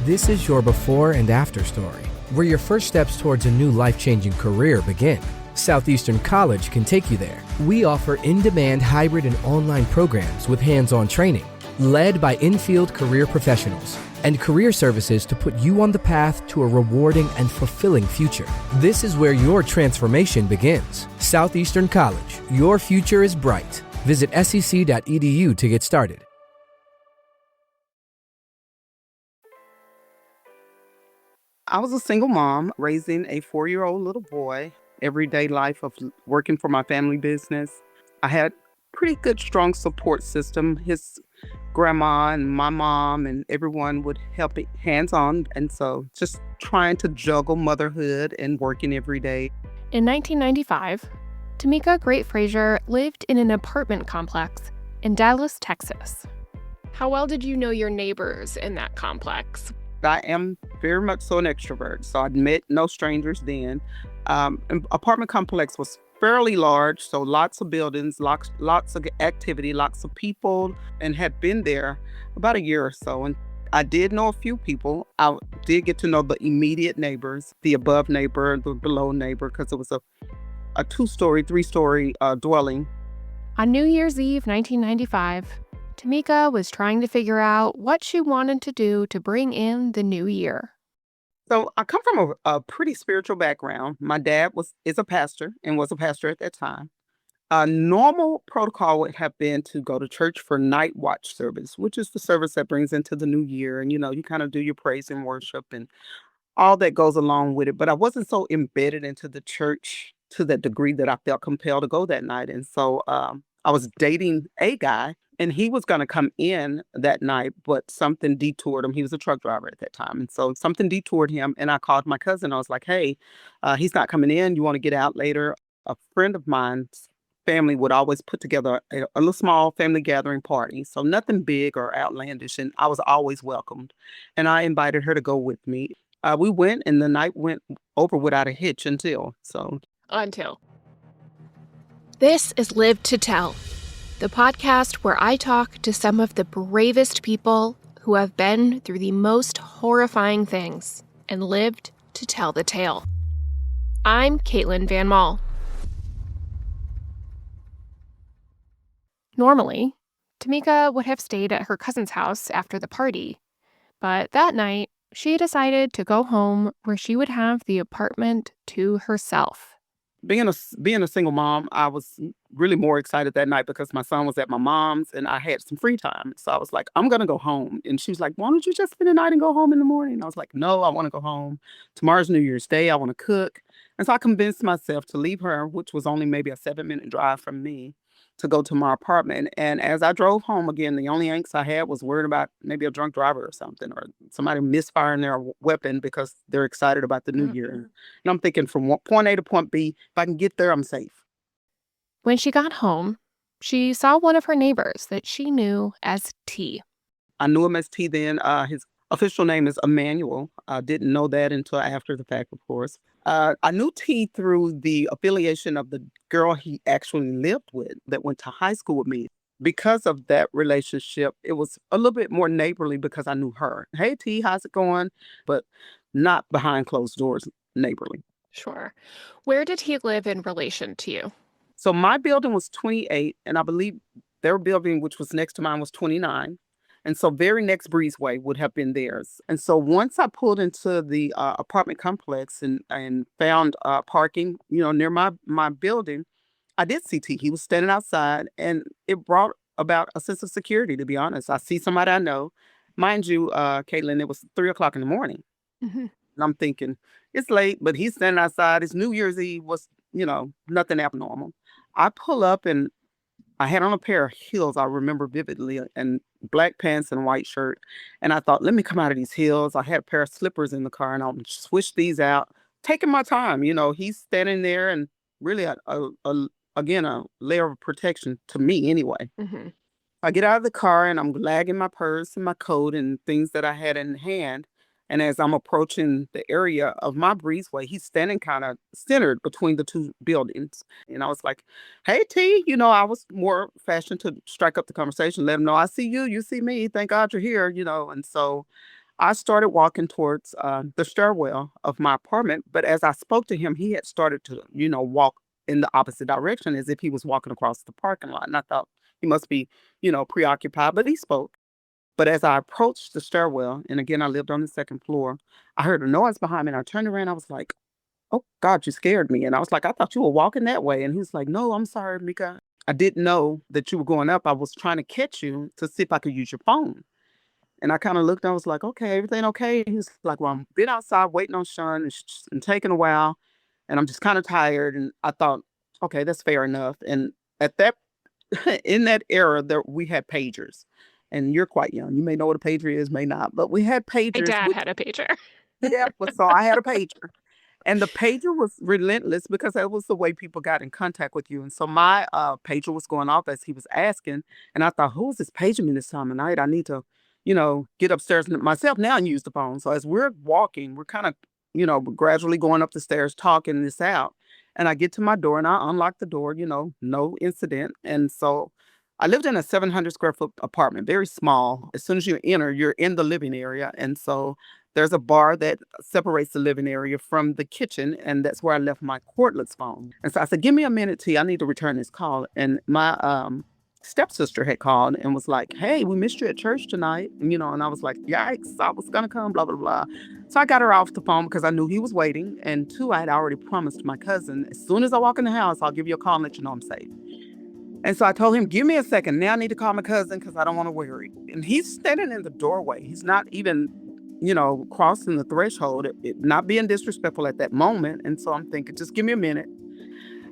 This is your before and after story, where your first steps towards a new life-changing career begin. Southeastern College can take you there. We offer in-demand hybrid and online programs with hands-on training, led by in-field career professionals, and career services to put you on the path to a rewarding and fulfilling future. This is where your transformation begins. Southeastern College, your future is bright. Visit sec.edu to get started. I was a single mom raising a 4-year-old little boy, everyday life of working for my family business. I had pretty good, strong support system. His grandma and my mom and everyone would help it hands-on. And so just trying to juggle motherhood and working every day. In 1995, Tamecka Great Frazier lived in an apartment complex in Dallas, Texas. How well did you know your neighbors in that complex? I am very much so an extrovert, so I met no strangers then. Apartment complex was fairly large, so lots of buildings, lots of activity, lots of people, and had been there about a year or so. And I did know a few people. I did get to know the immediate neighbors, the above neighbor, the below neighbor, because it was a 2-story, 3-story dwelling. On New Year's Eve, 1995, Tamecka was trying to figure out what she wanted to do to bring in the new year. So I come from a pretty spiritual background. My dad is a pastor and was a pastor at that time. A normal protocol would have been to go to church for night watch service, which is the service that brings into the new year. And, you kind of do your praise and worship and all that goes along with it. But I wasn't so embedded into the church to the degree that I felt compelled to go that night. And so I was dating a guy, and he was going to come in that night, but something detoured him. He was a truck driver at that time. And so something detoured him. And I called my cousin. I was like, hey, he's not coming in. You want to get out later? A friend of mine's family would always put together a little small family gathering party. So nothing big or outlandish. And I was always welcomed. And I invited her to go with me. We went, and the night went over without a hitch until. This is Live to Tell, the podcast where I talk to some of the bravest people who have been through the most horrifying things and lived to tell the tale. I'm Caitlin Van Mall. Normally, Tamecka would have stayed at her cousin's house after the party, but that night, she decided to go home where she would have the apartment to herself. Being a single mom, I was really more excited that night because my son was at my mom's and I had some free time. So I was like, I'm going to go home. And she was like, why don't you just spend the night and go home in the morning? I was like, no, I want to go home. Tomorrow's New Year's Day. I want to cook. And so I convinced myself to leave her, which was only maybe a 7-minute drive from me, to go to my apartment. And as I drove home again, the only angst I had was worried about maybe a drunk driver or something, or somebody misfiring their weapon because they're excited about the new year. And I'm thinking from point A to point B, if I can get there, I'm safe. When she got home, she saw one of her neighbors that she knew as T. I knew him as T then. His official name is Emmanuel. I didn't know that until after the fact, of course. I knew T through the affiliation of the girl he actually lived with that went to high school with me. Because of that relationship, it was a little bit more neighborly because I knew her. Hey, T, how's it going? But not behind closed doors neighborly. Sure. Where did he live in relation to you? So my building was 28, and I believe their building, which was next to mine, was 29. And so very next breezeway would have been theirs. And so once I pulled into the apartment complex and found parking, near my building, I did see T. He was standing outside, and it brought about a sense of security, to be honest. I see somebody I know. Mind you, Caitlin, it was 3:00 in the morning. Mm-hmm. And I'm thinking, it's late, but he's standing outside. It's New Year's Eve was, nothing abnormal. I pull up, and I had on a pair of heels, I remember vividly, and black pants and white shirt. And I thought, let me come out of these heels. I had a pair of slippers in the car, and I'll switch these out, taking my time. He's standing there, and really, again, a layer of protection to me anyway. Mm-hmm. I get out of the car, and I'm lagging my purse and my coat and things that I had in hand. And as I'm approaching the area of my breezeway, he's standing kind of centered between the two buildings. And I was like, hey, T, I was more fashioned to strike up the conversation, let him know I see you, you see me. Thank God you're here, And so I started walking towards the stairwell of my apartment, but as I spoke to him, he had started to, walk in the opposite direction as if he was walking across the parking lot. And I thought he must be, preoccupied, but he spoke. But as I approached the stairwell, and again, I lived on the second floor, I heard a noise behind me and I turned around. I was like, oh God, you scared me. And I was like, I thought you were walking that way. And he was like, no, I'm sorry, Mika. I didn't know that you were going up. I was trying to catch you to see if I could use your phone. And I kind of looked, I was like, okay, everything okay? And he's like, well, I'm been outside waiting on Sean. It's just been taking a while and I'm just kind of tired. And I thought, okay, that's fair enough. And at that, in that era, there we had pagers. And you're quite young. You may know what a pager is, may not, but we had My pagers, dad which, had a pager. yeah, so I had a pager. And the pager was relentless because that was the way people got in contact with you. And so my pager was going off as he was asking. And I thought, who's this paging me this time of night? I need to, get upstairs myself now and use the phone. So as we're walking, we're kind of, gradually going up the stairs, talking this out. And I get to my door and I unlock the door, no incident. And so I lived in a 700 square foot apartment, very small. As soon as you enter, you're in the living area. And so there's a bar that separates the living area from the kitchen, and that's where I left my cordless phone. And so I said, "Give me a minute, T. I need to return this call." And my stepsister had called and was like, "Hey, we missed you at church tonight." And I was like, "Yikes! I was gonna come." Blah blah blah. So I got her off the phone because I knew he was waiting, and two, I had already promised my cousin, as soon as I walk in the house, I'll give you a call and let you know I'm safe. And so I told him, give me a second. Now I need to call my cousin because I don't want to worry. And he's standing in the doorway. He's not even, crossing the threshold, not being disrespectful at that moment. And so I'm thinking, just give me a minute.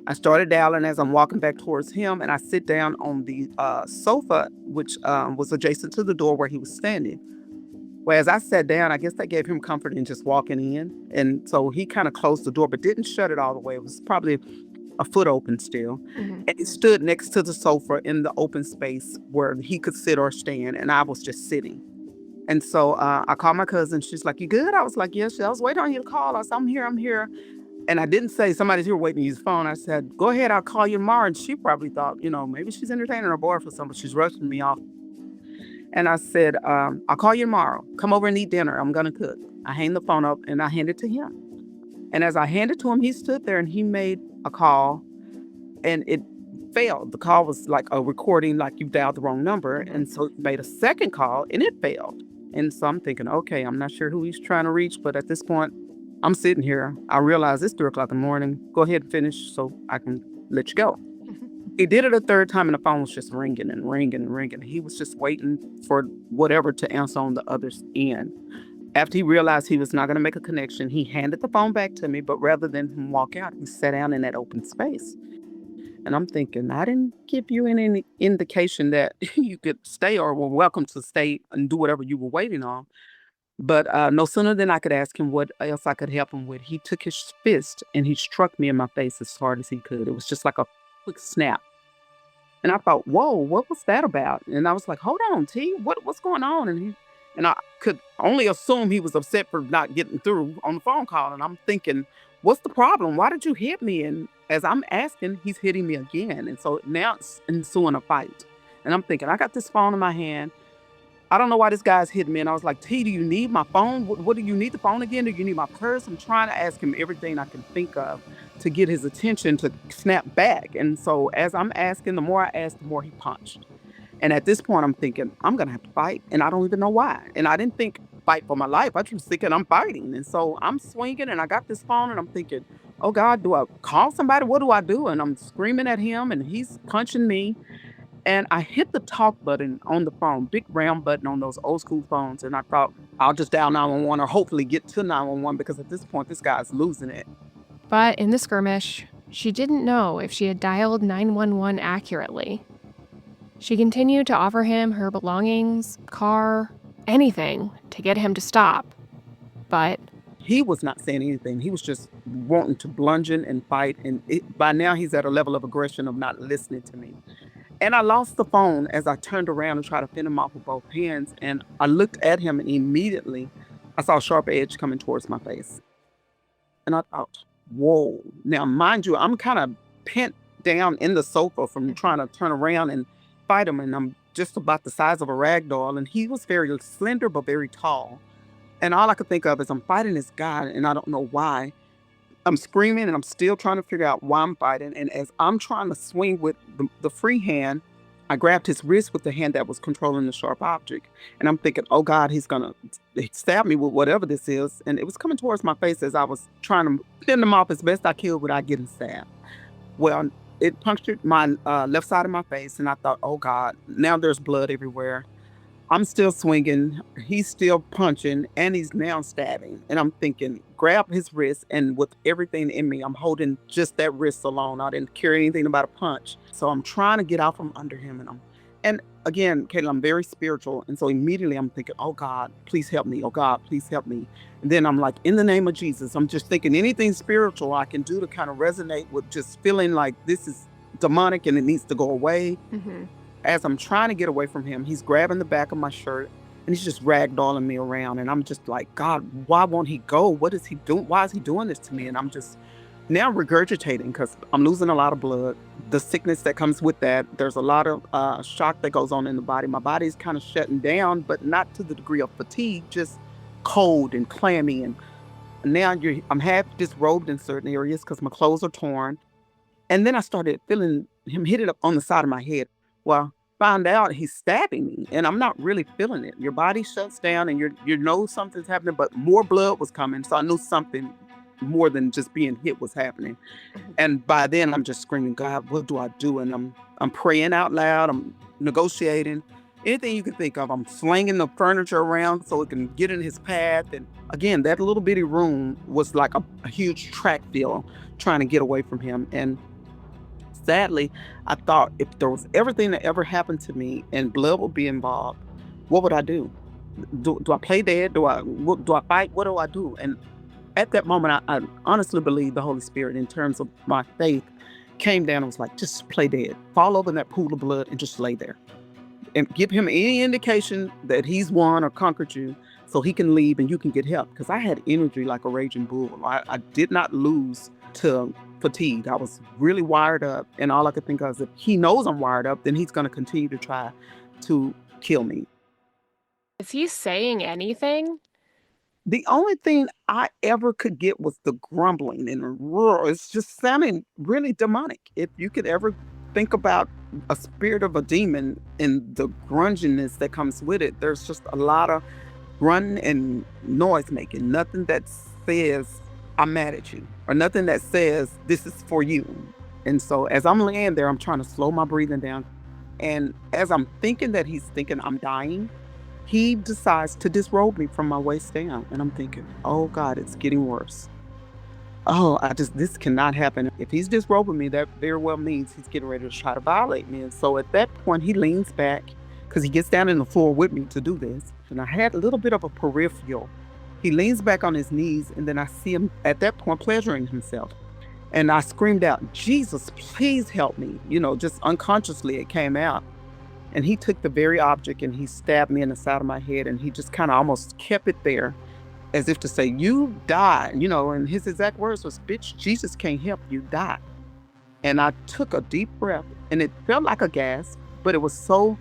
I started dialing as I'm walking back towards him, and I sit down on the sofa, which was adjacent to the door where he was standing. Well, as I sat down, I guess that gave him comfort in just walking in. And so he kind of closed the door, but didn't shut it all the way. It was probably a foot open still. Mhm. And he stood next to the sofa in the open space where he could sit or stand, and I was just sitting. And so I called my cousin. She's like, "You good?" I was like, "Yes." I was waiting on you to call. I said, "I'm here, I'm here." And I didn't say somebody's here waiting to use the phone. I said, "Go ahead, I'll call you tomorrow." And she probably thought, maybe she's entertaining her boyfriend or something. She's rushing me off. And I said, "I'll call you tomorrow. Come over and eat dinner. I'm going to cook." I hang the phone up and I hand it to him. And as I handed to him, he stood there and he made a call and it failed. The call was like a recording, like you dialed the wrong number. Mhm. And so he made a second call and it failed. And so I'm thinking, okay, I'm not sure who he's trying to reach, but at this point, I'm sitting here. I realize it's 3 o'clock in the morning. Go ahead and finish so I can let you go. Mhm. He did it a third time and the phone was just ringing and ringing and ringing. He was just waiting for whatever to answer on the other end. After he realized he was not going to make a connection, he handed the phone back to me, but rather than him walk out, he sat down in that open space. And I'm thinking, I didn't give you any indication that you could stay or were welcome to stay and do whatever you were waiting on. But no sooner than I could ask him what else I could help him with, he took his fist and he struck me in my face as hard as he could. It was just like a quick snap. And I thought, whoa, what was that about? And I was like, hold on, T, what's going on? And I could only assume he was upset for not getting through on the phone call. And I'm thinking, what's the problem? Why did you hit me? And as I'm asking, he's hitting me again. And so now it's ensuing a fight. And I'm thinking, I got this phone in my hand. I don't know why this guy's hitting me. And I was like, T, do you need my phone? What do you need the phone again? Do you need my purse? I'm trying to ask him everything I can think of to get his attention to snap back. And so as I'm asking, the more I asked, the more he punched. And at this point, I'm thinking, I'm going to have to fight. And I don't even know why. And I didn't think fight for my life. I just thinking I'm fighting. And so I'm swinging and I got this phone and I'm thinking, oh God, do I call somebody? What do I do? And I'm screaming at him and he's punching me. And I hit the talk button on the phone, big round button on those old school phones. And I thought, I'll just dial 911 or hopefully get to 911 because at this point, this guy's losing it. But in the skirmish, she didn't know if she had dialed 911 accurately. She continued to offer him her belongings, car, anything to get him to stop. But He was not saying anything. He was just wanting to bludgeon in and fight. And by now, he's at a level of aggression of not listening to me. And I lost the phone as I turned around and tried to fend him off with both hands. And I looked at him and immediately I saw a sharp edge coming towards my face. And I thought, whoa. Now, mind you, I'm kind of pent down in the sofa from trying to turn around and fight him. And I'm just about the size of a rag doll. And he was very slender, but very tall. And all I could think of is I'm fighting this guy and I don't know why. I'm screaming and I'm still trying to figure out why I'm fighting. And as I'm trying to swing with the free hand, I grabbed his wrist with the hand that was controlling the sharp object. And I'm thinking, oh God, he's going to stab me with whatever this is. And it was coming towards my face as I was trying to fend him off as best I could without getting stabbed. Well, it punctured my left side of my face. And I thought, oh God, now there's blood everywhere. I'm still swinging, he's still punching, and he's now stabbing. And I'm thinking, grab his wrist, and with everything in me, I'm holding just that wrist alone. I didn't care anything about a punch. So I'm trying to get out from under him. And again, Kayla, I'm very spiritual. And so immediately I'm thinking, oh God, please help me. Oh God, please help me. And then I'm like, in the name of Jesus, I'm just thinking anything spiritual I can do to kind of resonate with just feeling like this is demonic and it needs to go away. Mm-hmm. As I'm trying to get away from him, he's grabbing the back of my shirt and he's just ragdolling me around. And I'm just like, God, why won't he go? What is he doing? Why is he doing this to me? And I'm just now regurgitating because I'm losing a lot of blood. The sickness that comes with that, there's a lot of shock that goes on in the body. My body's kind of shutting down, but not to the degree of fatigue, just cold and clammy. And now I'm half disrobed in certain areas because my clothes are torn. And then I started feeling him hit it up on the side of my head. Well, found out he's stabbing me and I'm not really feeling it. Your body shuts down and you know something's happening, but more blood was coming. So I knew something more than just being hit was happening. And by then I'm just screaming, God, what do I do? And I'm praying out loud. I'm negotiating. Anything you can think of. I'm slinging the furniture around so it can get in his path. And again, that little bitty room was like a huge track field trying to get away from him. And sadly, I thought if there was everything that ever happened to me and blood would be involved, what would I do? Do I play dead? Do I fight? What do I do? And at that moment, I honestly believe the Holy Spirit, in terms of my faith, came down and was like, just play dead. Fall over in that pool of blood and just lay there. And give him any indication that he's won or conquered you so he can leave and you can get help. Because I had energy like a raging bull. I did not lose to fatigue. I was really wired up. And all I could think of is if he knows I'm wired up, then he's going to continue to try to kill me. Is he saying anything? The only thing I ever could get was the grumbling and roar. It's just sounding really demonic. If you could ever think about a spirit of a demon and the grunginess that comes with it, there's just a lot of grunting and noise making. Nothing that says, I'm mad at you, or nothing that says, this is for you. And so as I'm laying there, I'm trying to slow my breathing down. And as I'm thinking that he's thinking I'm dying, he decides to disrobe me from my waist down. And I'm thinking, oh God, it's getting worse. Oh, this cannot happen. If he's disrobing me, that very well means he's getting ready to try to violate me. And so at that point, he leans back because he gets down in the floor with me to do this. And I had a little bit of a peripheral. He leans back on his knees, and then I see him at that point pleasuring himself. And I screamed out, Jesus, please help me. Just unconsciously it came out. And he took the very object and he stabbed me in the side of my head, and he just kind of almost kept it there as if to say, you die. And his exact words was, bitch, Jesus can't help you, die. And I took a deep breath, and it felt like a gasp, but it was so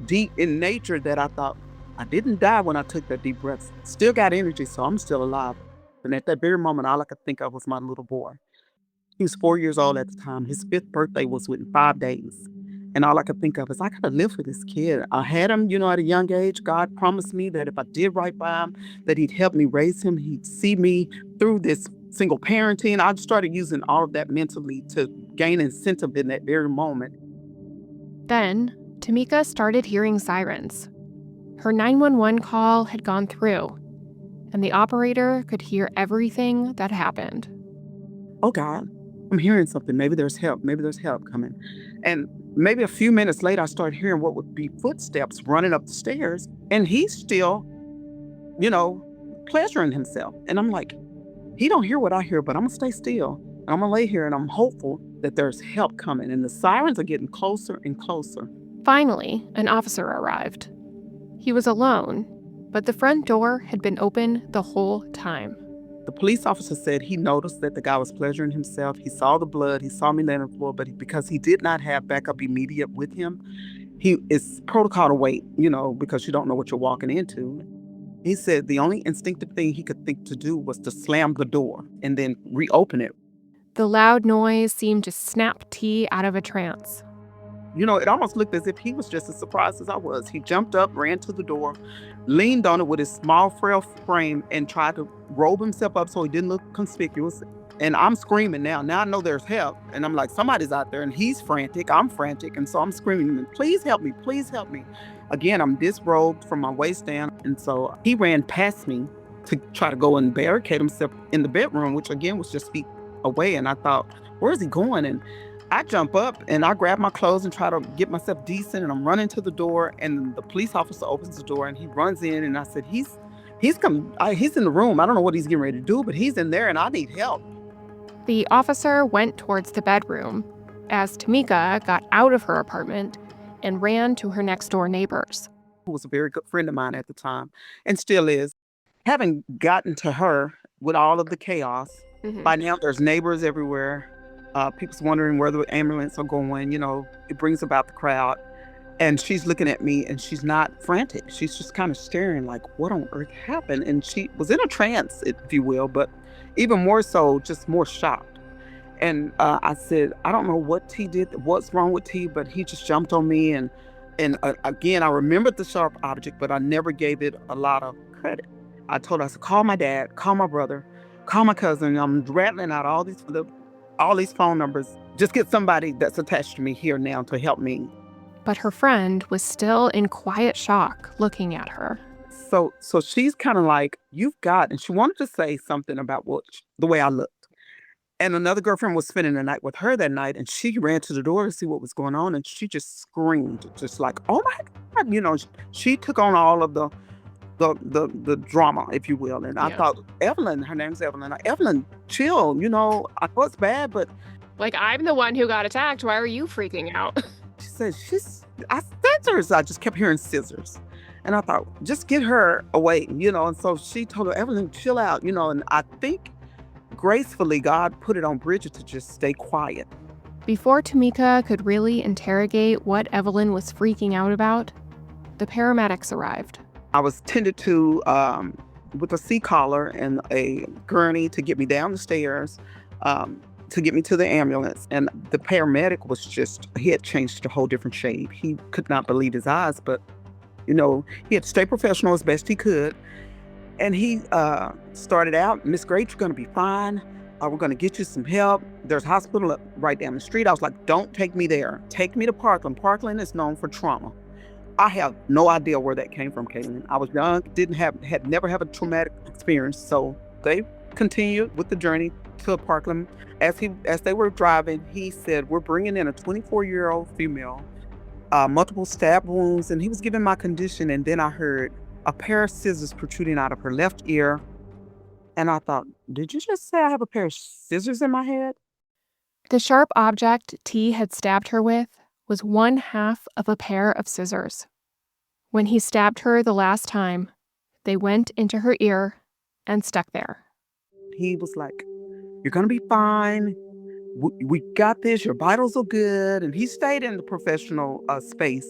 deep in nature that I thought, I didn't die when I took that deep breath. Still got energy, so I'm still alive. And at that very moment, all I could think of was my little boy. He was 4 years old at the time. His 5th birthday was within 5 days. And all I could think of is, I gotta live for this kid. I had him, at a young age. God promised me that if I did right by him, that he'd help me raise him. He'd see me through this single parenting. I started using all of that mentally to gain incentive in that very moment. Then, Tamecka started hearing sirens. Her 911 call had gone through, and the operator could hear everything that happened. Oh God, I'm hearing something. Maybe there's help. Maybe there's help coming. And maybe a few minutes later, I started hearing what would be footsteps running up the stairs. And he's still, pleasuring himself. And I'm like, he don't hear what I hear, but I'm gonna stay still. I'm gonna lay here and I'm hopeful that there's help coming. And the sirens are getting closer and closer. Finally, an officer arrived. He was alone, but the front door had been open the whole time. The police officer said he noticed that the guy was pleasuring himself. He saw the blood. He saw me laying on the floor, but because he did not have backup immediate with him, it's protocol to wait, because you don't know what you're walking into. He said the only instinctive thing he could think to do was to slam the door and then reopen it. The loud noise seemed to snap T out of a trance. It almost looked as if he was just as surprised as I was. He jumped up, ran to the door, leaned on it with his small, frail frame, and tried to robe himself up so he didn't look conspicuous. And I'm screaming now. Now I know there's help. And I'm like, somebody's out there. And he's frantic. I'm frantic. And so I'm screaming, please help me. Please help me. Again, I'm disrobed from my waist down. And so he ran past me to try to go and barricade himself in the bedroom, which again was just feet away. And I thought, where's he going? And I jump up and I grab my clothes and try to get myself decent, and I'm running to the door, and the police officer opens the door and he runs in, and I said, he's in the room. I don't know what he's getting ready to do, but he's in there and I need help. The officer went towards the bedroom as Tamecka got out of her apartment and ran to her next door neighbors. Who was a very good friend of mine at the time and still is. Having gotten to her with all of the chaos, by now there's neighbors everywhere. People's wondering where the ambulance are going. It brings about the crowd. And she's looking at me and she's not frantic. She's just kind of staring like, what on earth happened? And she was in a trance, if you will, but even more so, just more shocked. And I said, I don't know what T did, what's wrong with T, but he just jumped on me. And again, I remembered the sharp object, but I never gave it a lot of credit. I told her, I said, call my dad, call my brother, call my cousin. I'm rattling out all these phone numbers. Just get somebody that's attached to me here now to help me. But her friend was still in quiet shock looking at her. So she's kind of like, and she wanted to say something about the way I looked. And another girlfriend was spending the night with her that night, and she ran to the door to see what was going on, and she just screamed, just like, oh my God. She took on all of the drama, if you will. And I thought, Evelyn, her name's Evelyn. Evelyn, chill. I know it's bad, but like, I'm the one who got attacked. Why are you freaking out? she said, scissors. I just kept hearing scissors. And I thought, just get her away, And so she told her, Evelyn, chill out, And I think gracefully God put it on Bridget to just stay quiet. Before Tamecka could really interrogate what Evelyn was freaking out about, the paramedics arrived. I was tended to with a C-collar and a gurney to get me down the stairs, to get me to the ambulance. And the paramedic he had changed a whole different shade. He could not believe his eyes, but, he had to stay professional as best he could. And he started out, Miss Grace, you're going to be fine. We're going to get you some help. There's a hospital right down the street. I was like, don't take me there. Take me to Parkland. Parkland is known for trauma. I have no idea where that came from, Caitlin. I was young, had never had a traumatic experience. So they continued with the journey to Parkland. As they were driving, he said, we're bringing in a 24-year-old female, multiple stab wounds, and he was giving my condition. And then I heard a pair of scissors protruding out of her left ear. And I thought, did you just say I have a pair of scissors in my head? The sharp object T had stabbed her with was one half of a pair of scissors. When he stabbed her the last time, they went into her ear and stuck there. He was like, you're going to be fine. We got this. Your vitals are good. And he stayed in the professional space.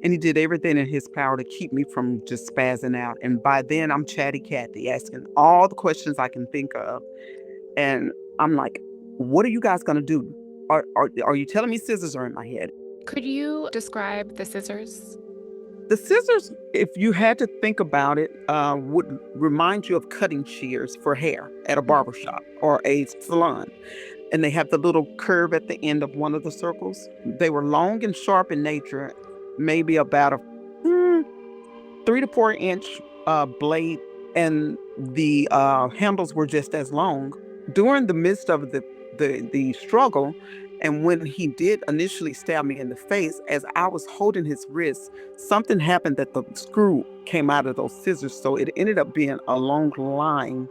And he did everything in his power to keep me from just spazzing out. And by then, I'm chatty Cathy, asking all the questions I can think of. And I'm like, what are you guys going to do? Are you telling me scissors are in my head? Could you describe the scissors? The scissors, if you had to think about it, would remind you of cutting shears for hair at a barbershop or a salon. And they have the little curve at the end of one of the circles. They were long and sharp in nature, maybe about a 3 to 4 inch blade, and the handles were just as long. During the midst of the struggle, and when he did initially stab me in the face, as I was holding his wrist, something happened that the screw came out of those scissors. So it ended up being a long line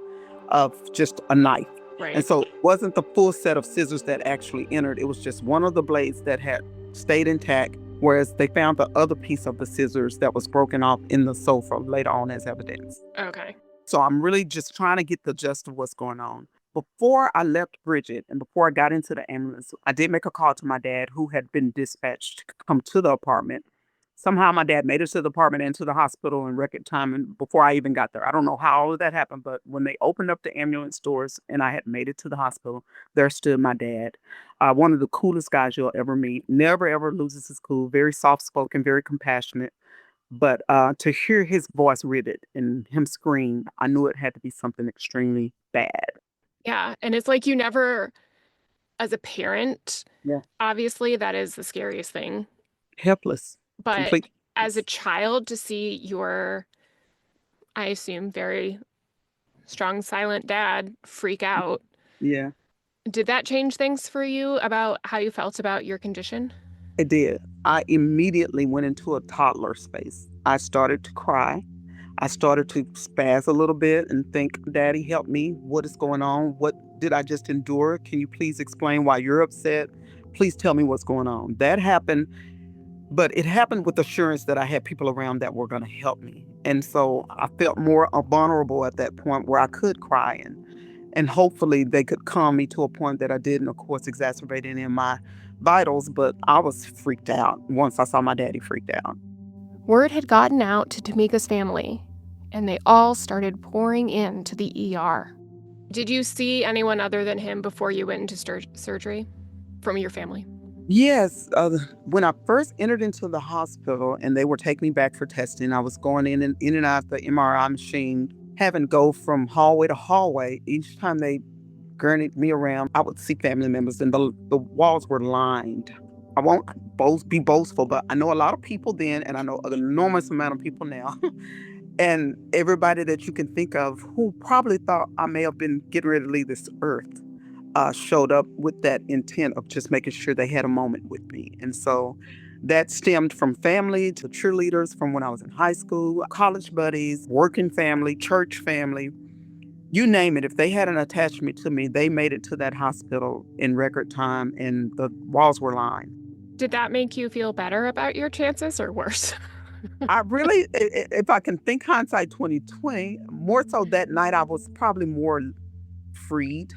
of just a knife. Right. And so it wasn't the full set of scissors that actually entered. It was just one of the blades that had stayed intact, whereas they found the other piece of the scissors that was broken off in the sofa later on as evidence. Okay. So I'm really just trying to get the gist of what's going on. Before I left Bridget and before I got into the ambulance, I did make a call to my dad, who had been dispatched to come to the apartment. Somehow my dad made it to the apartment and to the hospital in record time and before I even got there. I don't know how all of that happened, but when they opened up the ambulance doors and I had made it to the hospital, there stood my dad. One of the coolest guys you'll ever meet. Never ever loses his cool. Very soft spoken, very compassionate. But to hear his voice rivet and him scream, I knew it had to be something extremely bad. Yeah. And it's like you never, as a parent, Yeah. obviously that is the scariest thing. Helpless. But Complete. as a child, to see your, I assume, very strong, silent dad freak out, Yeah. did that change things for you about how you felt about your condition? It did. I immediately went into a toddler space. I started to cry. I started to spaz a little bit and think, Daddy, help me. What is going on? What did I just endure? Can you please explain why you're upset? Please tell me what's going on. That happened, but it happened with assurance that I had people around that were going to help me. And so I felt more vulnerable at that point where I could cry and hopefully they could calm me to a point that I didn't, of course, exacerbate any of my vitals. But I was freaked out once I saw my daddy freaked out. Word had gotten out to Tameka's family, and they all started pouring into the ER. Did you see anyone other than him before you went into surgery from your family? Yes, when I first entered into the hospital and they were taking me back for testing, I was going in and out the MRI machine, having to go from hallway to hallway. Each time they gurneyed me around, I would see family members, and the walls were lined. I won't be boastful, but I know a lot of people then, and I know an enormous amount of people now. And everybody that you can think of who probably thought I may have been getting ready to leave this earth showed up with that intent of just making sure they had a moment with me. And so that stemmed from family to cheerleaders from when I was in high school, college buddies, working family, church family, you name it. If they had an attachment to me, they made it to that hospital in record time and the walls were lined. Did that make you feel better about your chances or worse? I really, if I can think hindsight 2020, more so that night, I was probably more freed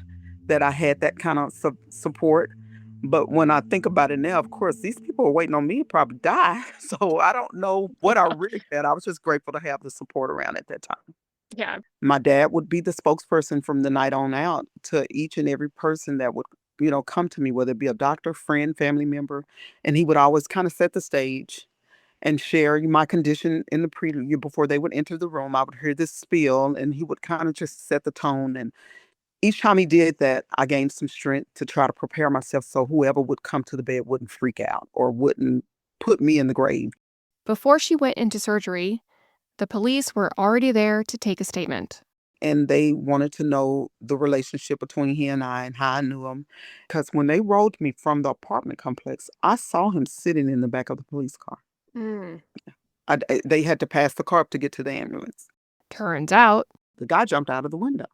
that I had that kind of support. But when I think about it now, of course, these people are waiting on me to probably die. So I don't know what I really had. I was just grateful to have the support around at that time. Yeah. My dad would be the spokesperson from the night on out to each and every person that would, come to me, whether it be a doctor, friend, family member. And he would always kind of set the stage and share my condition in the prelude before they would enter the room. I would hear this spiel and he would kind of just set the tone. And each time he did that, I gained some strength to try to prepare myself so whoever would come to the bed wouldn't freak out or wouldn't put me in the grave. Before she went into surgery, the police were already there to take a statement. And they wanted to know the relationship between he and I and how I knew him. Because when they rolled me from the apartment complex, I saw him sitting in the back of the police car. Mm. They had to pass the car up to get to the ambulance. Turns out, The guy jumped out of the window,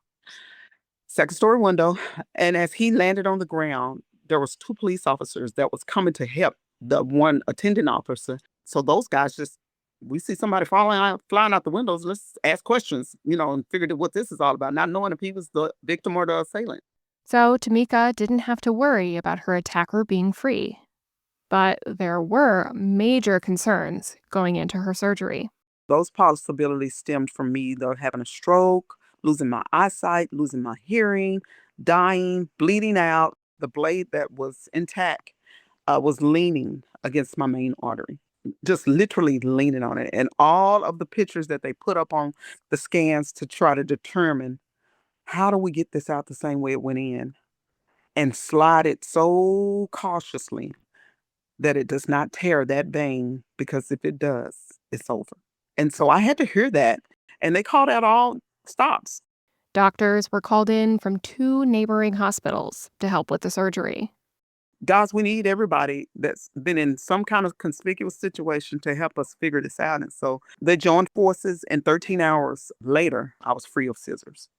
second story window. And as he landed on the ground, there was two police officers that was coming to help the one attending officer. So those guys just, we see somebody flying out the windows. Let's ask questions, and figured out what this is all about, not knowing if he was the victim or the assailant. so Tamekka didn't have to worry about her attacker being free. But there were major concerns going into her surgery. Those possibilities stemmed from me either having a stroke, losing my eyesight, losing my hearing, dying, bleeding out. The blade that was intact was leaning against my main artery, just literally leaning on it. And all of the pictures that they put up on the scans to try to determine how do we get this out the same way it went in and slide it so cautiously that it does not tear that vein, because if it does, it's over. And so I had to hear that. And they called out all stops. Doctors were called in from 2 neighboring hospitals to help with the surgery. Guys, we need everybody that's been in some kind of conspicuous situation to help us figure this out. And so they joined forces, and 13 hours later, I was free of scissors.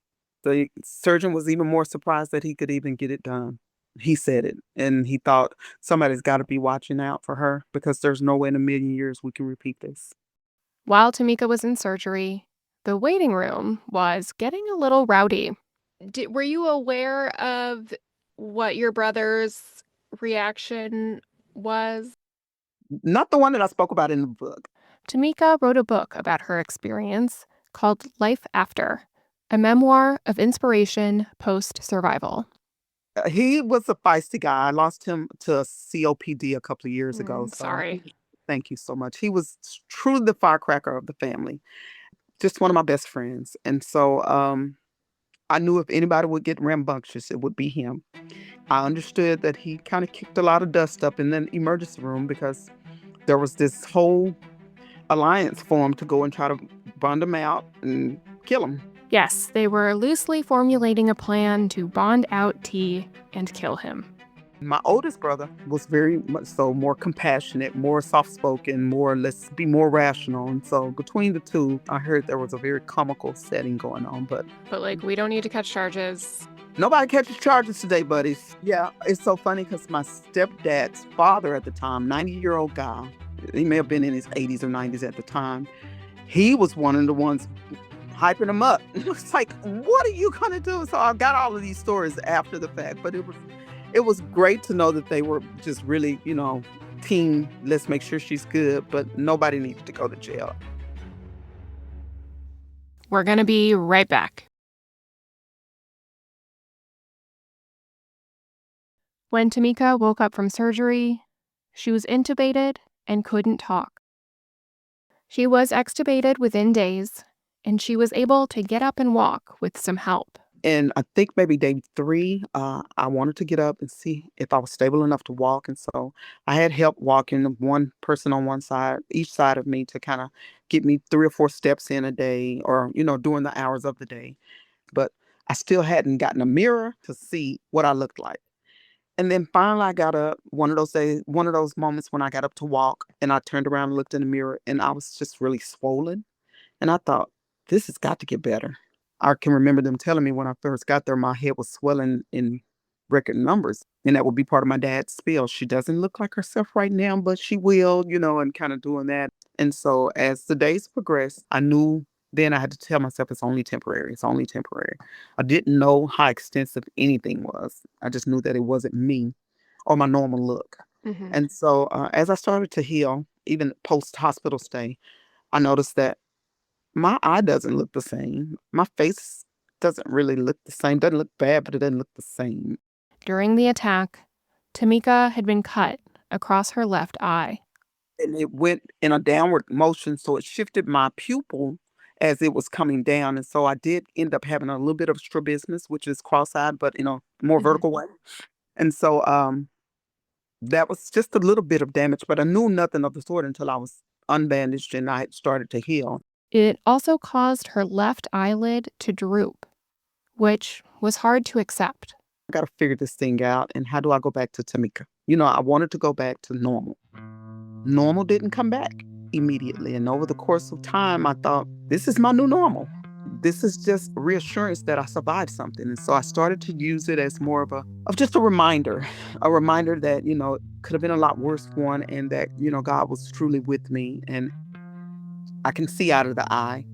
The surgeon was even more surprised that he could even get it done. He said it, and he thought somebody's got to be watching out for her because there's no way in a million years we can repeat this. While Tamekka was in surgery, the waiting room was getting a little rowdy. Were you aware of what your brother's reaction was? Not the one that I spoke about in the book. Tamecka wrote a book about her experience called Life After, a memoir of inspiration post-survival. He was a feisty guy. I lost him to COPD a couple of years ago. So Sorry. thank you so much. He was truly the firecracker of the family, just one of my best friends. And so I knew if anybody would get rambunctious, it would be him. I understood that he kind of kicked a lot of dust up in the emergency room because there was this whole alliance formed to go and try to bond him out and kill him. Yes, they were loosely formulating a plan to bond out T and kill him. My oldest brother was very much so more compassionate, more soft-spoken, more let's be more rational. And so between the two, I heard there was a very comical setting going on. But like, we don't need to catch charges. nobody catches charges today, buddies. Yeah, it's so funny because my stepdad's father at the time, 90-year-old guy, he may have been in his 80s or 90s at the time, he was one of the ones hyping him up. It's like, what are you going to do? So I got all of these stories after the fact, but it was great to know that they were just really, team, let's make sure she's good, but nobody needed to go to jail. We're going to be right back. When Tamecka woke up from surgery, she was intubated and couldn't talk. She was extubated within days, and she was able to get up and walk with some help. And I think maybe day 3, I wanted to get up and see if I was stable enough to walk. And so I had help walking, one person on one side, each side of me, to kind of get me 3 or 4 steps in a day or, during the hours of the day. But I still hadn't gotten a mirror to see what I looked like. And then finally I got up one of those days, one of those moments when I got up to walk and I turned around and looked in the mirror and I was just really swollen. And I thought, this has got to get better. I can remember them telling me when I first got there, my head was swelling in record numbers. And that would be part of my dad's spiel. She doesn't look like herself right now, but she will, and kind of doing that. And so as the days progressed, I knew then I had to tell myself it's only temporary. It's only temporary. I didn't know how extensive anything was. I just knew that it wasn't me or my normal look. Mm-hmm. And so as I started to heal, even post-hospital stay, I noticed that my eye doesn't look the same. My face doesn't really look the same. Doesn't look bad, but it doesn't look the same. During the attack, Tamecka had been cut across her left eye. And it went in a downward motion, so it shifted my pupil as it was coming down. And so I did end up having a little bit of strabismus, which is cross-eyed, but in a more vertical way. And so that was just a little bit of damage, but I knew nothing of the sort until I was unbandaged and I had started to heal. It also caused her left eyelid to droop, which was hard to accept. I got to figure this thing out. And how do I go back to Tamecka? I wanted to go back to normal. Normal didn't come back immediately. And over the course of time, I thought, this is my new normal. This is just reassurance that I survived something. And so I started to use it as more of just a reminder that, it could have been a lot worse one and that, God was truly with me. And I can see out of the eye.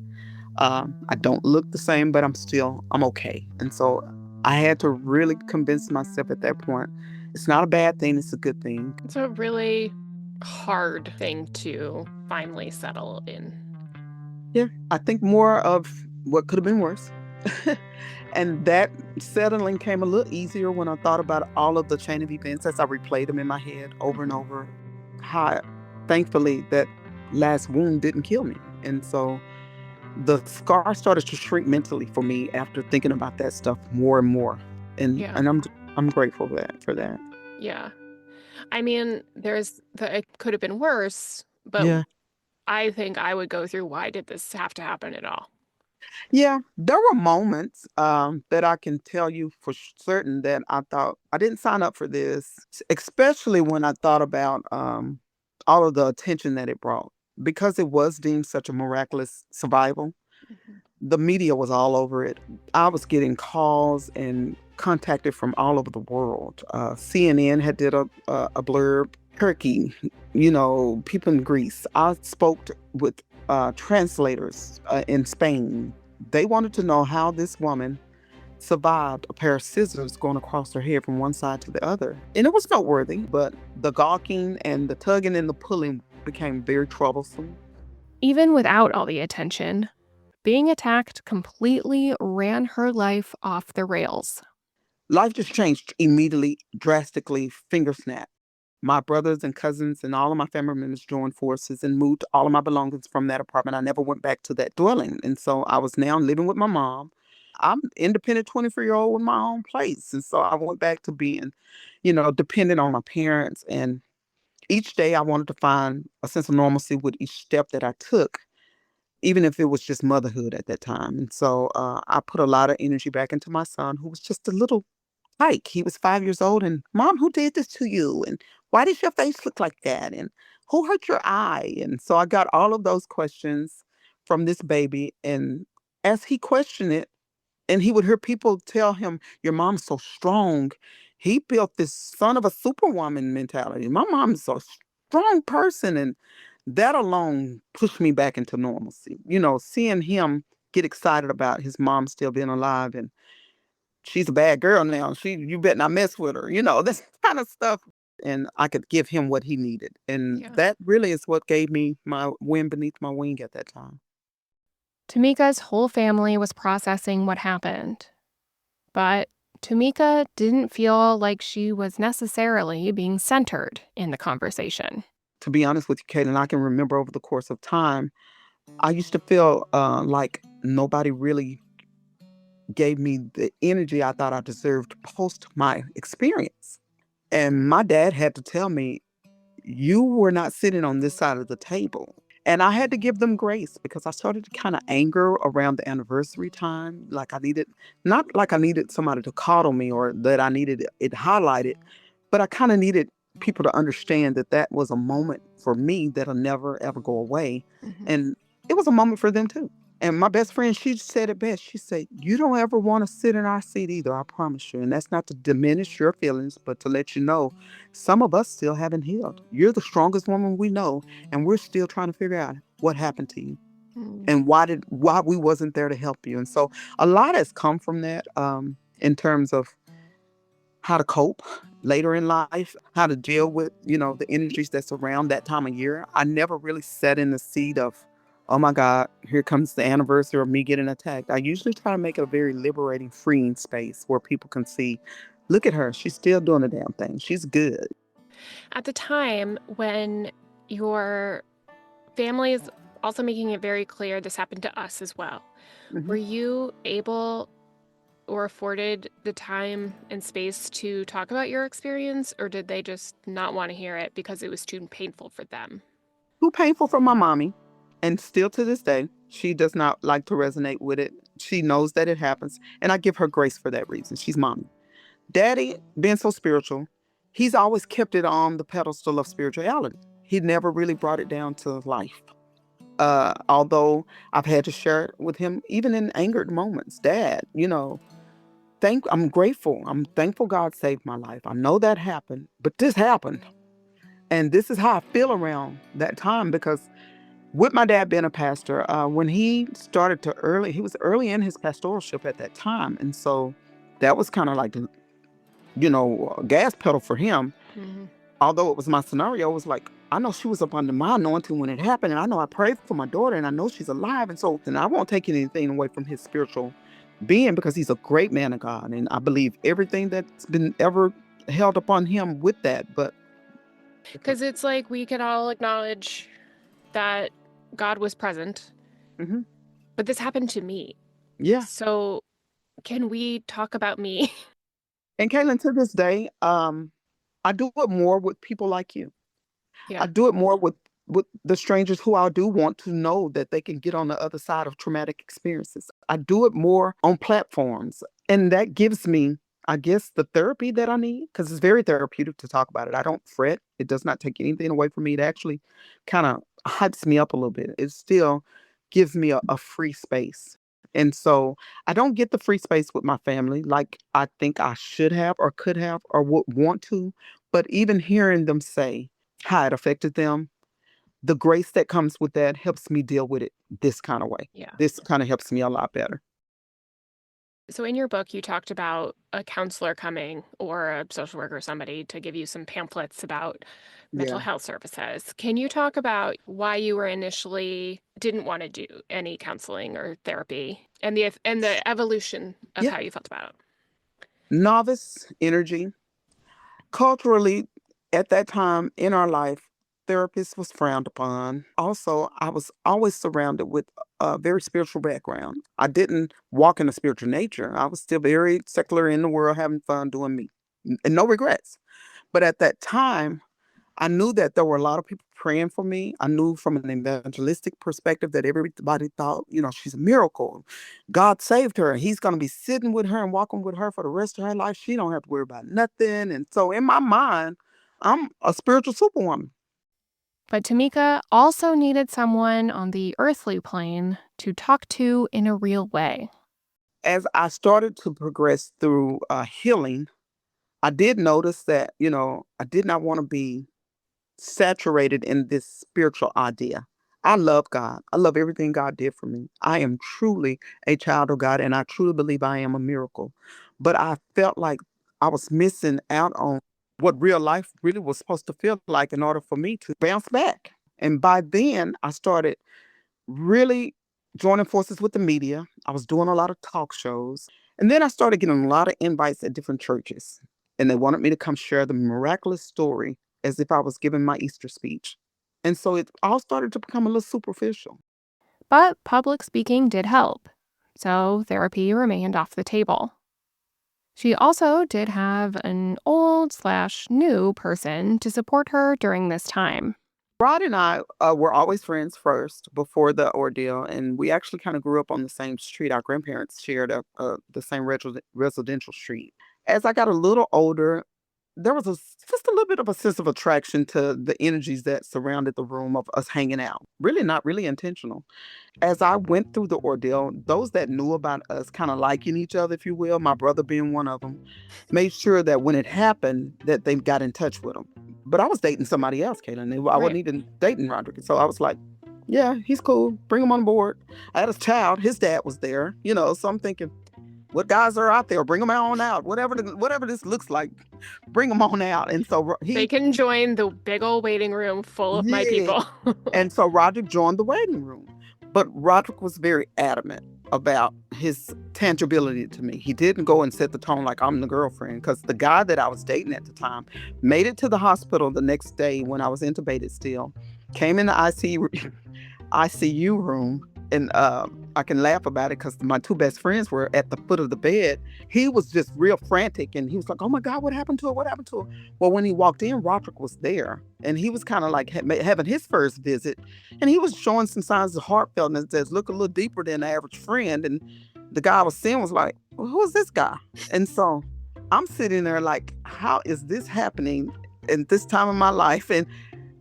I don't look the same, but I'm okay. And so I had to really convince myself at that point, it's not a bad thing, it's a good thing. It's a really hard thing to finally settle in. Yeah, I think more of what could have been worse. And that settling came a little easier when I thought about all of the chain of events as I replayed them in my head over and over. How, thankfully, that last wound didn't kill me. And so the scar started to shrink mentally for me after thinking about that stuff more and more. And I'm grateful for that. Yeah. I mean, it could have been worse, but Yeah. I think I would go through, why did this have to happen at all? Yeah, there were moments that I can tell you for certain that I thought I didn't sign up for this, especially when I thought about all of the attention that it brought. Because it was deemed such a miraculous survival, the media was all over it. I was getting calls and contacted from all over the world. CNN had did a blurb. Turkey, people in Greece. I spoke with translators in Spain. They wanted to know how this woman survived a pair of scissors going across her head from one side to the other. And it was noteworthy, but the gawking and the tugging and the pulling became very troublesome. Even without all the attention, being attacked completely ran her life off the rails. Life just changed immediately, drastically, finger snap. My brothers and cousins and all of my family members joined forces and moved all of my belongings from that apartment. I never went back to that dwelling. And so I was now living with my mom. I'm independent 24-year-old with my own place. And so I went back to being, dependent on my parents. And each day I wanted to find a sense of normalcy with each step that I took, even if it was just motherhood at that time. And so I put a lot of energy back into my son, who was just a little tyke. He was 5 years old, and Mom, who did this to you? And why does your face look like that? And who hurt your eye? And so I got all of those questions from this baby. And as he questioned it, and he would hear people tell him, "Your mom's so strong." He built this son of a superwoman mentality. My mom's a strong person. And that alone pushed me back into normalcy. Seeing him get excited about his mom still being alive, and she's a bad girl now. You better not mess with her. This kind of stuff. And I could give him what he needed. And Yeah. that really is what gave me my wind beneath my wing at that time. Tamecka's whole family was processing what happened. But Tamecka didn't feel like she was necessarily being centered in the conversation. To be honest with you, Caitlin, I can remember over the course of time, I used to feel like nobody really gave me the energy I thought I deserved post my experience. And my dad had to tell me, you were not sitting on this side of the table. And I had to give them grace because I started to kind of anger around the anniversary time. Not like I needed somebody to coddle me or that I needed it highlighted, but I kind of needed people to understand that that was a moment for me that'll never, ever go away. Mhm. And it was a moment for them too. And my best friend, she said it best. She said, you don't ever want to sit in our seat either, I promise you. And that's not to diminish your feelings, but to let you know some of us still haven't healed. You're the strongest woman we know, and we're still trying to figure out what happened to you Mm. and why we wasn't there to help you. And so a lot has come from that, in terms of how to cope later in life, how to deal with, the energies that's around that time of year. I never really sat in the seat of, oh my God, here comes the anniversary of me getting attacked. I usually try to make it a very liberating, freeing space where people can see, look at her, she's still doing the damn thing. She's good. At the time when your family is also making it very clear this happened to us as well, Mhm. were you able or afforded the time and space to talk about your experience, or did they just not want to hear it because it was too painful for them? Too painful for my mommy. And still to this day, she does not like to resonate with it. She knows that it happens. And I give her grace for that reason. She's mommy. Daddy, being so spiritual, he's always kept it on the pedestal of spirituality. He never really brought it down to life. Although I've had to share it with him, even in angered moments. Dad, I'm grateful. I'm thankful God saved my life. I know that happened, but this happened. And this is how I feel around that time because with my dad being a pastor, when he he was early in his pastoralship at that time. And so that was kind of like, a gas pedal for him. Mhm. Although it was my scenario, it was like, I know she was up under my anointing when it happened. And I know I prayed for my daughter and I know she's alive. And so then I won't take anything away from his spiritual being because he's a great man of God. And I believe everything that's been ever held upon him with that. But Because it's like we can all acknowledge that God was present, Mhm. but this happened to me. Yeah. So can we talk about me? And Caitlin, to this day, I do it more with people like you. I Yeah. do it more with the strangers who I do want to know that they can get on the other side of traumatic experiences. I do it more on platforms, and that gives me, I guess, the therapy that I need because it's very therapeutic to talk about it. I don't fret. It does not take anything away from me. It actually kind of hypes me up a little bit. It still gives me a free space. And so I don't get the free space with my family like I think I should have or could have or would want to. But even hearing them say how it affected them, the grace that comes with that helps me deal with it this kind of way. Yeah. This kind of helps me a lot better. So in your book, you talked about a counselor coming or a social worker or somebody to give you some pamphlets about mental Yeah. health services. Can you talk about why you were initially didn't want to do any counseling or therapy and the evolution of Yeah. how you felt about it? Novice energy. Culturally, at that time in our life, therapist was frowned upon. Also, I was always surrounded with a very spiritual background. I didn't walk in a spiritual nature. I was still very secular in the world, having fun, doing me, and no regrets. But at that time, I knew that there were a lot of people praying for me. I knew from an evangelistic perspective that everybody thought, she's a miracle. God saved her. He's going to be sitting with her and walking with her for the rest of her life. She don't have to worry about nothing. And so in my mind, I'm a spiritual superwoman. But Tamecka also needed someone on the earthly plane to talk to in a real way. As I started to progress through healing, I did notice that, I did not want to be saturated in this spiritual idea. I love God. I love everything God did for me. I am truly a child of God, and I truly believe I am a miracle. But I felt like I was missing out on what real life really was supposed to feel like in order for me to bounce back. And by then, I started really joining forces with the media. I was doing a lot of talk shows. And then I started getting a lot of invites at different churches. And they wanted me to come share the miraculous story as if I was giving my Easter speech. And so it all started to become a little superficial. But public speaking did help, so therapy remained off the table. She also did have an old/new person to support her during this time. Rod and I were always friends first before the ordeal, and we actually kind of grew up on the same street. Our grandparents shared the same residential street. As I got a little older, there was just a little bit of a sense of attraction to the energies that surrounded the room of us hanging out. Really not really intentional. As I went through the ordeal, those that knew about us kind of liking each other, if you will, my brother being one of them, made sure that when it happened, that they got in touch with him. But I was dating somebody else, Caitlin. I wasn't Right. even dating Roderick. So I was like, yeah, he's cool. Bring him on board. I had a child. His dad was there, so I'm thinking, what guys are out there? Bring them on out. Whatever this looks like, bring them on out. And so They can join the big old waiting room full of my yeah. people. And so Roderick joined the waiting room. But Roderick was very adamant about his tangibility to me. He didn't go and set the tone like I'm the girlfriend, because the guy that I was dating at the time made it to the hospital the next day when I was intubated still, came in the ICU room, and I can laugh about it because my two best friends were at the foot of the bed. He was just real frantic, and he was like, "Oh my God, what happened to her? What happened to her?" Well, when he walked in, Roderick was there, and he was kind of like having his first visit, and he was showing some signs of heartfeltness that look a little deeper than the average friend. And the guy I was seeing was like, well, "Who is this guy?" And so I'm sitting there like, "How is this happening in this time of my life?" And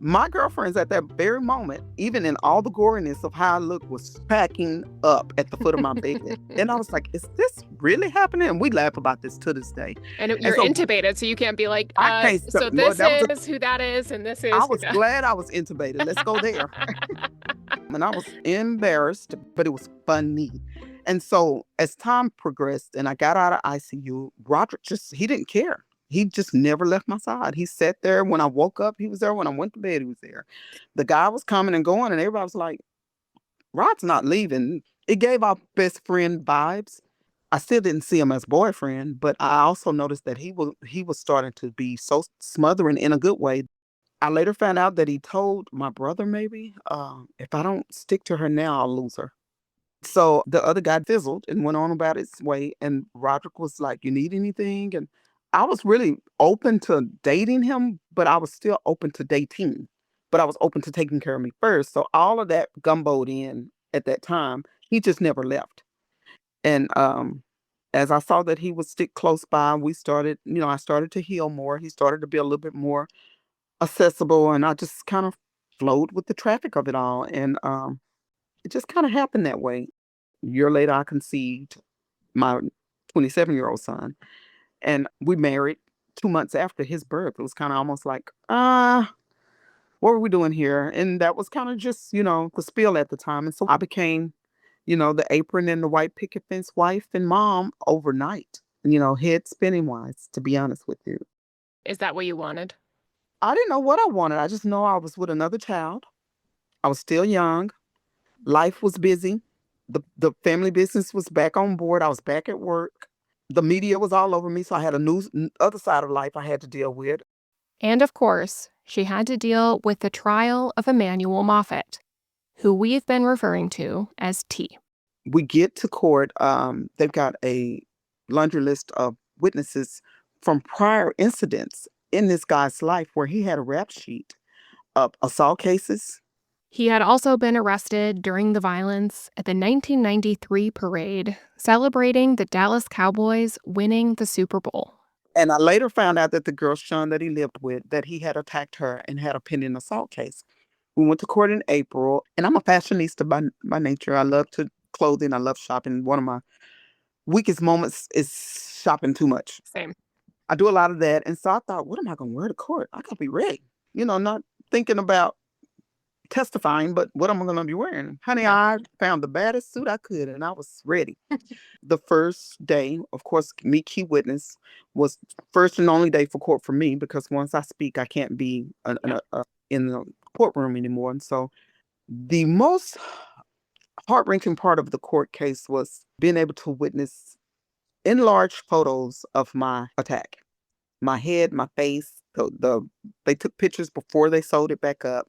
my girlfriends at that very moment, even in all the goriness of how I looked, was packing up at the foot of my bed. And I was like, is this really happening? And we laugh about this to this day. And And you're so intubated, so you can't be like, I can't so well, this that was is who that is, and this I is who was that. glad I was intubated. Let's go there. And I was embarrassed, but it was funny. And so as time progressed and I got out of ICU, Roderick he didn't care. He just never left my side. He sat there. When I woke up, he was there. When I went to bed, he was there. The guy was coming and going, and everybody was like, Rod's not leaving. It gave our best friend vibes. I still didn't see him as boyfriend, but I also noticed that he was starting to be so smothering in a good way. I later found out that he told my brother maybe, if I don't stick to her now, I'll lose her. So the other guy fizzled and went on about his way. And Roderick was like, "You need anything?" And I was really open to dating him, but I was still open to dating. But I was open to taking care of me first. So all of that gumboed in at that time. He just never left. And as I saw that he would stick close by, I started to heal more. He started to be a little bit more accessible, and I just kind of flowed with the traffic of it all. And it just kind of happened that way. A year later, I conceived my 27-year-old son, and we married 2 months after his birth. It was kind of almost like, what were we doing here? And that was kind of just, the spiel at the time. And so I became the apron and the white picket fence wife and mom overnight, head spinning wise, to be honest with you. Is that what you wanted? I didn't know what I wanted. I just know I was with another child. I was still young. Life was busy. The family business was back on board. I was back at work. The media was all over me, so I had a other side of life I had to deal with. And of course, she had to deal with the trial of Emmanuel Moffett, who we've been referring to as T. We get to court. They've got a laundry list of witnesses from prior incidents in this guy's life where he had a rap sheet of assault cases. He had also been arrested during the violence at the 1993 parade celebrating the Dallas Cowboys winning the Super Bowl. And I later found out that the girl, Sean, that he lived with, that he had attacked her and had a pending assault case. We went to court in April, and I'm a fashionista by nature. I love clothing. I love shopping. One of my weakest moments is shopping too much. Same. I do a lot of that. And so I thought, what am I going to wear to court? I got to be ready. Not thinking about testifying, but what am I going to be wearing? Honey, I found the baddest suit I could, and I was ready. The first day, of course, meet key witness was first and only day for court for me, because once I speak, I can't be in the courtroom anymore. And so the most heart-wrenching part of the court case was being able to witness enlarged photos of my attack. My head, my face, they took pictures before they sewed it back up.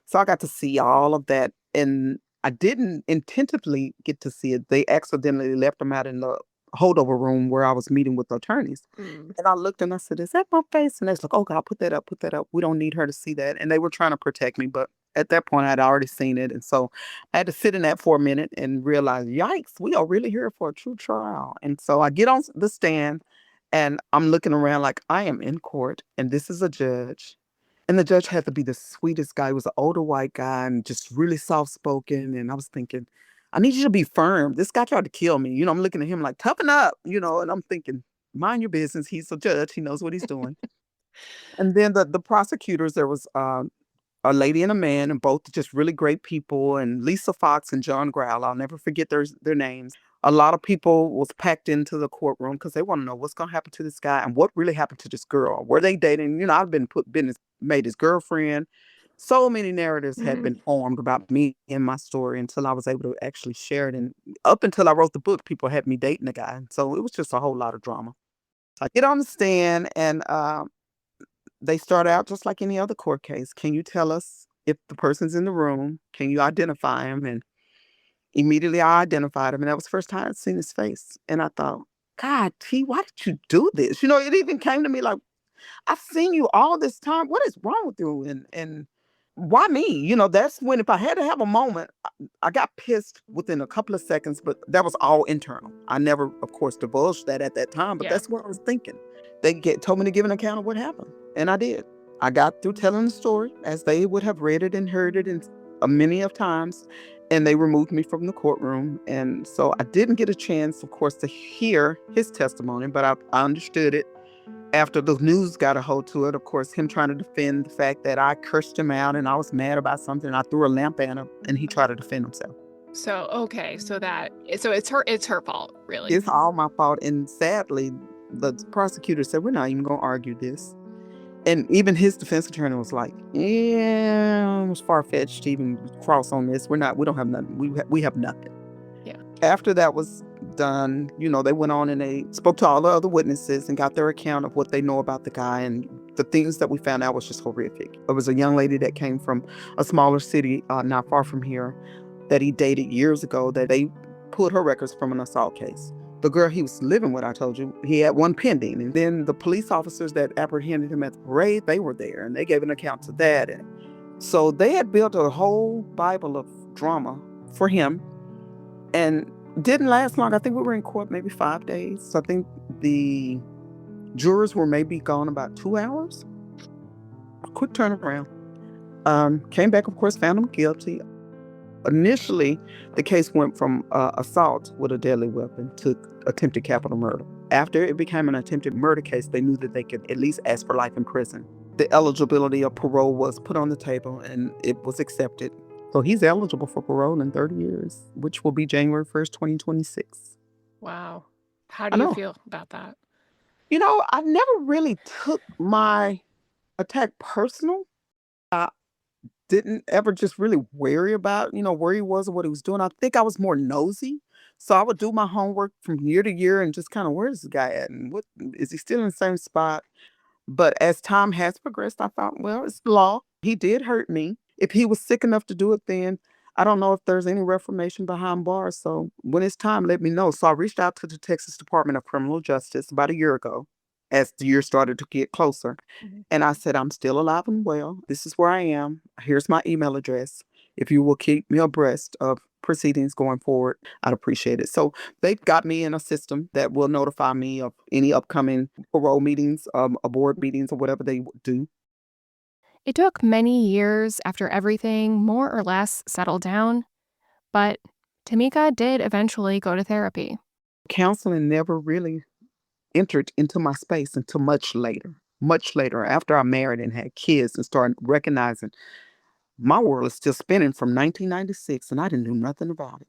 So I got to see all of that, and I didn't intentionally get to see it. They accidentally left them out in the holdover room where I was meeting with the attorneys. And I looked and I said, "Is that my face?" And they was like, "Oh God, put that up. We don't need her to see that." And they were trying to protect me, but at that point I'd already seen it. And so I had to sit in that for a minute and realize, yikes, we are really here for a true trial. And so I get on the stand and I'm looking around like I am in court and this is a judge. And the judge had to be the sweetest guy. He was an older white guy and just really soft-spoken. And I was thinking, I need you to be firm. This guy tried to kill me. I'm looking at him like, toughen up, and I'm thinking, mind your business. He's a judge. He knows what he's doing. And then the prosecutors, there was a lady and a man, and both just really great people, and Lisa Fox and John Growl. I'll never forget their names. A lot of people was packed into the courtroom because they want to know what's going to happen to this guy and what really happened to this girl. Were they dating? I've been made his girlfriend. So many narratives had been formed about me and my story until I was able to actually share it. And up until I wrote the book, people had me dating the guy. So it was just a whole lot of drama. So I get on the stand and they start out just like any other court case. Can you tell us if the person's in the room? Can you identify him? And immediately I identified him. And that was the first time I'd seen his face. And I thought, God, T, why did you do this? It even came to me like, I've seen you all this time. What is wrong with you? And why me? That's when, if I had to have a moment, I got pissed within a couple of seconds, but that was all internal. I never, of course, divulged that at that time, but that's what I was thinking. They told me to give an account of what happened, and I did. I got through telling the story as they would have read it and heard it many of times, and they removed me from the courtroom. And so I didn't get a chance, of course, to hear his testimony, but I understood it. After the news got a hold to it, of course, him trying to defend the fact that I cursed him out and I was mad about something. I threw a lamp at him and he tried to defend himself. So, okay. So it's her fault, really. It's all my fault. And sadly, the prosecutor said, we're not even going to argue this. And even his defense attorney was like, yeah, it was far-fetched to even cross on this. We don't have nothing. We have nothing. Yeah. After that was done, they went on and they spoke to all the other witnesses and got their account of what they know about the guy. And the things that we found out was just horrific. There was a young lady that came from a smaller city not far from here that he dated years ago, that they pulled her records from an assault case. The girl he was living with, I told you, he had one pending. And then the police officers that apprehended him at the parade, they were there and they gave an account to that. And so they had built a whole Bible of drama for him. And didn't last long. I think we were in court maybe 5 days. So I think the jurors were maybe gone about 2 hours. A quick turnaround. Came back, of course, found him guilty. Initially, the case went from assault with a deadly weapon to attempted capital murder. After it became an attempted murder case, they knew that they could at least ask for life in prison. The eligibility of parole was put on the table and it was accepted. So he's eligible for parole in 30 years, which will be January 1st, 2026. Wow. How I do you know. feel about that? I never really took my attack personal. I didn't ever just really worry about, where he was or what he was doing. I think I was more nosy. So I would do my homework from year to year and just kind of, where's this guy at? And what is he still in the same spot? But as time has progressed, I thought, well, it's law. He did hurt me. If he was sick enough to do it then, I don't know if there's any reformation behind bars. So when it's time, let me know. So I reached out to the Texas Department of Criminal Justice about a year ago as the year started to get closer. Mhm. And I said, I'm still alive and well. This is where I am. Here's my email address. If you will keep me abreast of proceedings going forward, I'd appreciate it. So they've got me in a system that will notify me of any upcoming parole meetings, board meetings, or whatever they do. It took many years after everything more or less settled down, but Tamecka did eventually go to therapy. Counseling never really entered into my space until much later after I married and had kids and started recognizing my world is still spinning from 1996 and I didn't do nothing about it.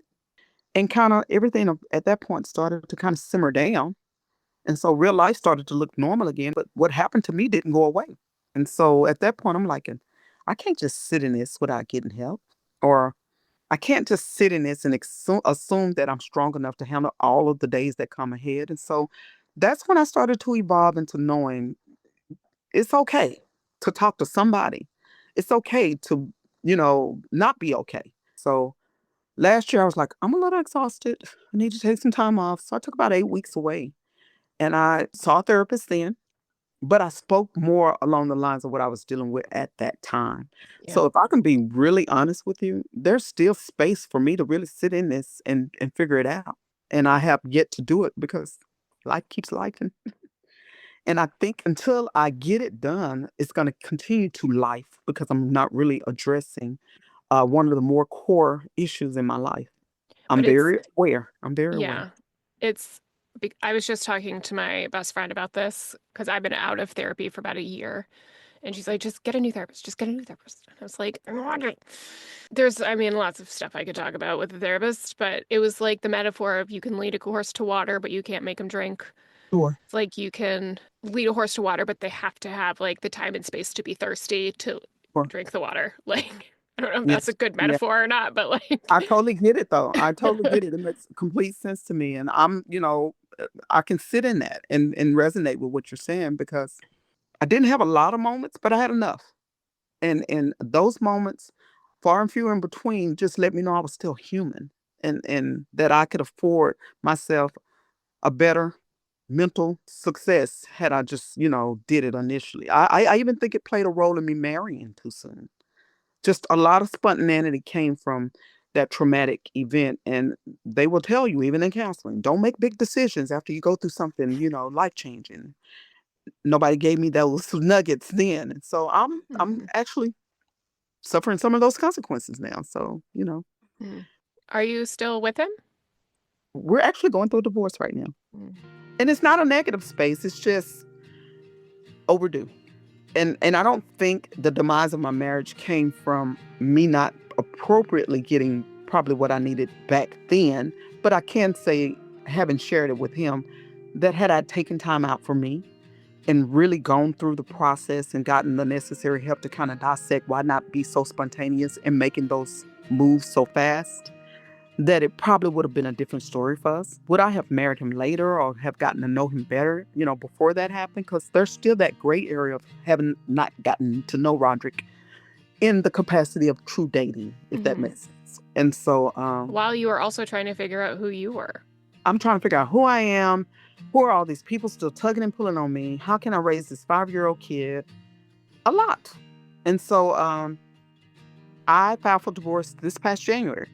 And kind of everything at that point started to kind of simmer down. And so real life started to look normal again. But what happened to me didn't go away. And so at that point, I'm like, I can't just sit in this without getting help. Or I can't just sit in this and assume that I'm strong enough to handle all of the days that come ahead. And so that's when I started to evolve into knowing it's okay to talk to somebody. It's okay to, not be okay. So last year I was like, I'm a little exhausted. I need to take some time off. So I took about 8 weeks away and I saw a therapist then, but I spoke more along the lines of what I was dealing with at that time. Yeah. So if I can be really honest with you, there's still space for me to really sit in this and figure it out. And I have yet to do it because life keeps life. And I think until I get it done, it's going to continue to life because I'm not really addressing one of the more core issues in my life. I'm But it's, very aware. I'm very aware. yeah, it's, I was just talking to my best friend about this because I've been out of therapy for about a year. And she's like, just get a new therapist, just get a new therapist. And I was like, there's, I mean, lots of stuff I could talk about with a therapist, but it was like the metaphor of you can lead a horse to water, but you can't make him drink. Sure. It's like you can lead a horse to water, but they have to have like the time and space to be thirsty to Sure. drink the water. Like, I don't know if that's a Yes. good Yeah. metaphor or not, but like, I totally get it though. I totally get it. It makes complete sense to me. And I can sit in that and resonate with what you're saying because I didn't have a lot of moments, but I had enough. And those moments, far and few in between, just let me know I was still human and that I could afford myself a better mental success had I just, did it initially. I even think it played a role in me marrying too soon. Just a lot of spontaneity came from that traumatic event. And they will tell you, even in counseling, don't make big decisions after you go through something, life changing. Nobody gave me those nuggets then. And so I'm Mhm. actually suffering some of those consequences now. So, Mhm. Are you still with him? we're actually going through a divorce right now. Mm. And it's not a negative space, it's just overdue. And I don't think the demise of my marriage came from me not appropriately getting probably what I needed back then, but I can say, having shared it with him, that had I taken time out for me and really gone through the process and gotten the necessary help to kind of dissect why not be so spontaneous and making those moves so fast, that it probably would have been a different story for us. Would I have married him later or have gotten to know him better, before that happened? Because there's still that gray area of having not gotten to know Roderick in the capacity of true dating, if that Mhm. makes sense. And so While you were also trying to figure out who you were. I'm trying to figure out who I am. Who are all these people still tugging and pulling on me? How can I raise this 5-year-old kid? A lot. And so I filed for divorce this past January.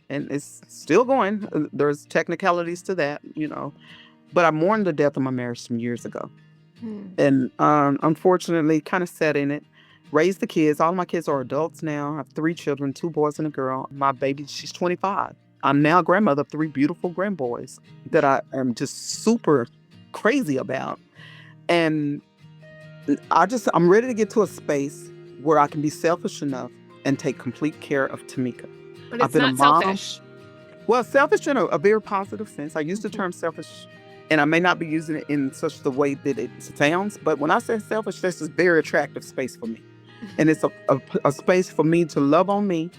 And it's still going. There's technicalities to that, but I mourned the death of my marriage some years ago. Hmm. And unfortunately, kind of sat in it. Raised the kids. All my kids are adults now. I have 3 children, 2 boys and a girl. My baby, she's 25. I'm now grandmother of 3 beautiful grandboys that I am just super crazy about. And I'm ready to get to a space where I can be selfish enough and take complete care of Tamecka. But I've it's been a not mom. selfish. Well, selfish in a very positive sense. I use the term selfish, and I may not be using it in such the way that it sounds, but when I say selfish, this is a very attractive space for me. And it's a space for me to love on me,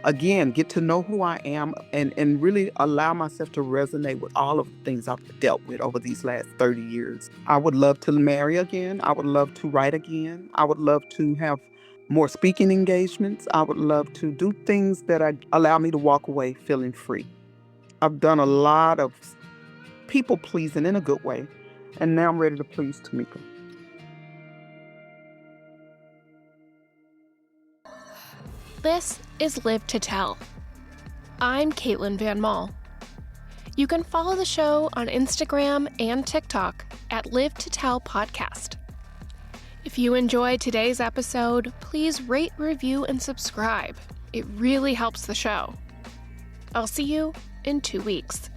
again, get to know who I am, and really allow myself to resonate with all of the things I've dealt with over these last 30 years. I would love to marry again. I would love to write again. I would love to have more speaking engagements. I would love to do things that allow me to walk away feeling free. I've done a lot of people pleasing in a good way, and now I'm ready to please Tamecka. This is Live to Tell. I'm Caitlin Van Mall. You can follow the show on Instagram and TikTok at Live to Tell Podcast. If you enjoyed today's episode, please rate, review, and subscribe. It really helps the show. I'll see you in 2 weeks.